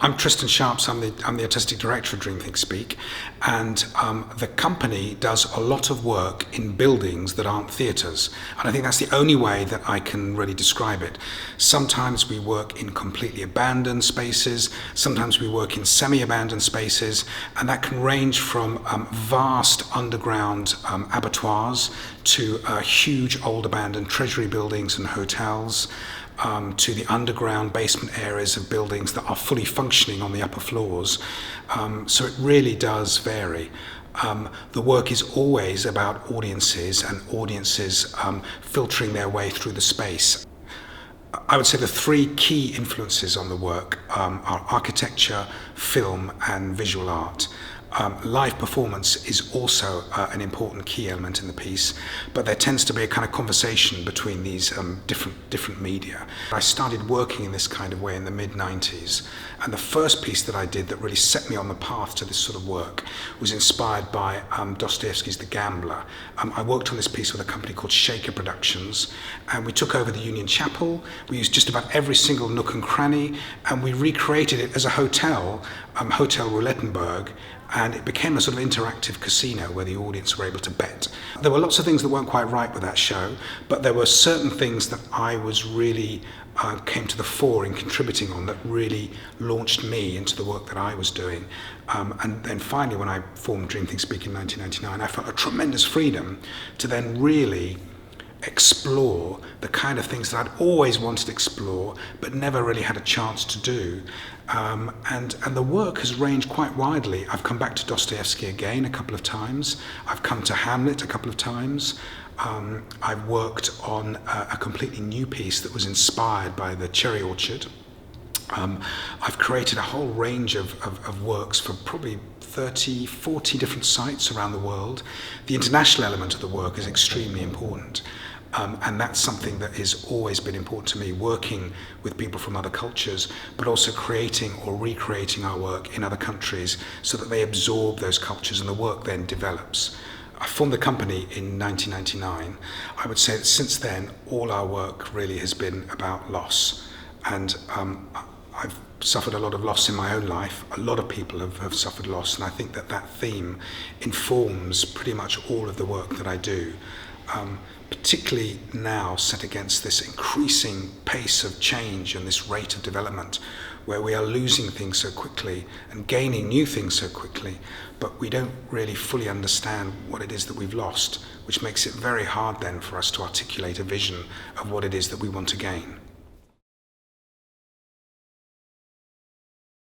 I'm Tristan Sharps, I'm the artistic director of dreamthinkspeak, and the company does a lot of work in buildings that aren't theatres, and I think that's the only way that I can really describe it. Sometimes we work in completely abandoned spaces, sometimes we work in semi-abandoned spaces, and that can range from vast underground abattoirs to huge old abandoned treasury buildings and hotels, to the underground basement areas of buildings that are fully functioning on the upper floors. So it really does vary. The work is always about audiences and audiences filtering their way through the space. I would say the three key influences on the work are architecture, film and visual art. Live performance is also an important key element in the piece, but there tends to be a kind of conversation between these different media. I started working in this kind of way in the mid-90s, and the first piece that I did that really set me on the path to this sort of work was inspired by Dostoevsky's The Gambler. I worked on this piece with a company called Shaker Productions, and we took over the Union Chapel. We used just about every single nook and cranny, and we recreated it as a hotel, Hotel Roulettenberg, and it became a sort of interactive casino where the audience were able to bet. There were lots of things that weren't quite right with that show, but there were certain things that I was really came to the fore in contributing on that really launched me into the work that I was doing. And then finally, when I formed dreamthinkspeak in 1999, I felt a tremendous freedom to then really explore the kind of things that I'd always wanted to explore but never really had a chance to do. And the work has ranged quite widely. I've come back to Dostoevsky again a couple of times. I've come to Hamlet a couple of times. I've worked on a completely new piece that was inspired by the Cherry Orchard. I've created a whole range of works for probably 30, 40 different sites around the world. The international element of the work is extremely important. And that's something that has always been important to me, working with people from other cultures, but also creating or recreating our work in other countries so that they absorb those cultures and the work then develops. I formed the company in 1999. I would say that since then, all our work really has been about loss. And I've suffered a lot of loss in my own life. A lot of people have suffered loss, and I think that that theme informs pretty much all of the work that I do. Particularly now set against this increasing pace of change and this rate of development where we are losing things so quickly and gaining new things so quickly, but we don't really fully understand what it is that we've lost, which makes it very hard then for us to articulate a vision of what it is that we want to gain.